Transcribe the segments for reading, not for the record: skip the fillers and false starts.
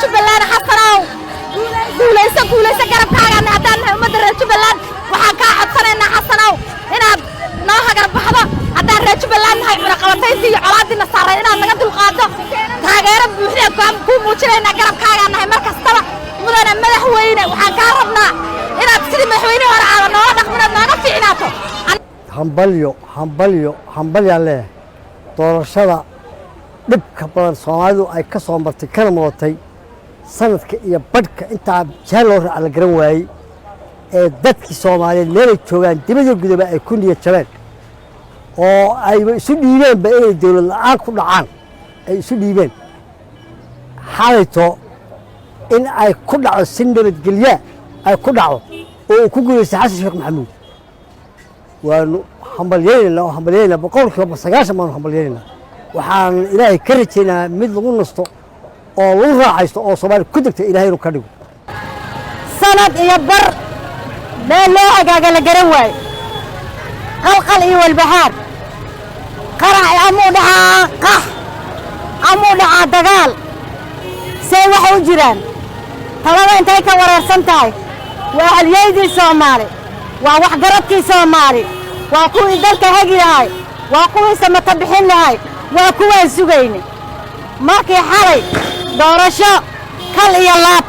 Jubbaland xasanow guulaysa garabkaaga haddaan ummadda reer Jubbaland waxaan kaa codsanaynaa xasanow inaad noo hagar baxdo haddaan reer Jubbaland nahay cunaqabatayntii iyo colaaddiina saaray inaad naga dulqaado taageero buuxda ku muujinaynaa garabkaaga nahay mar kastaba mudana madaxweyne waxaan kaa rabnaa inaad sidii madaxweyne hore aad noola dhaqminaad nooga fiicnaato hambalyo leh doorashada dhibka badan Soomaalidu ay ka soo martay kana mudatay sanadka iyo badhka inta jeel loo raac la garan waayay ee dadkii Soomaaliyeed meel ay joogaan dibadda gudaba ay ku niyad jabeen oo ay isu dhiibeen ba inay dawlad la'aan ku dhacaan ay isu dhiibeen xalayto in ay ku dhaco si nabadgelyo ay ku dhaco oo ku guuleystay Xasan Sheekh Maxamuud waanu hambalyeynaa boqolkiiba 90 baan hambalyeynaa waxaan ilaahay ka rajaynaa mid lagu nasto oo lagu raaxaysto oo Soomaali ku degtay ilaahay inuu ka dhigo sanad iyo bar meel loo agaaga la garan waay qalqal iyo walbahaar qarac amuu dhacaa dagaal say wax u jiraan talada intay ka wareersan tahay waa halyeydii Soomaali waa waxgaradkii Soomaali waa kuwii dalka hagi lahay waa kuwii samata bixin lahay waa kuwaan sugayna markii xalay doorasho kal iyo laab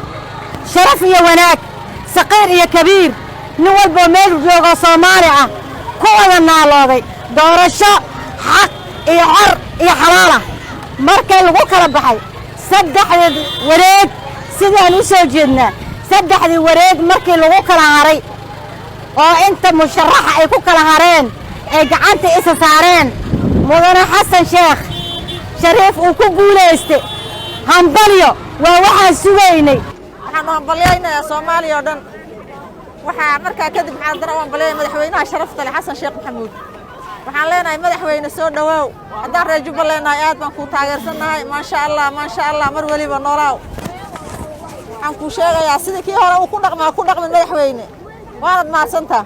sharaf iyo wanaag saqiir iyo kabiir nin walba meel jooga Soomaali ah ku wada naalooday doorasho xaq iyo xor iyo xalaal ah markay lagu kala baxay saddexdii wareeg sidaan u soo jeednaa saddexdii wareeg markii lagu kala haray oo inta musharaxa ay ku kala hareen ay gacanta isa saareen mudane Xasan Sheekh Shariif uu ku guuleystay hambalyo waa waxaan sugaynay waxaan hambalyeynaa Soomaaliya oo dhan waxa markaa kadib waxaan dara hambalyeynaa madaxweynaha sharafta leh Xasan Sheekh Maxamuud waxaan leenahay madaxweyne soo dhawaaw haddaan reer Jubbaland aad baan ku taageersanahay ma sha Allah mar waliba noolaaw waxaan ku sheegayaa sidii kii hore uu ku dhaqmay madaxweyne waad maasanta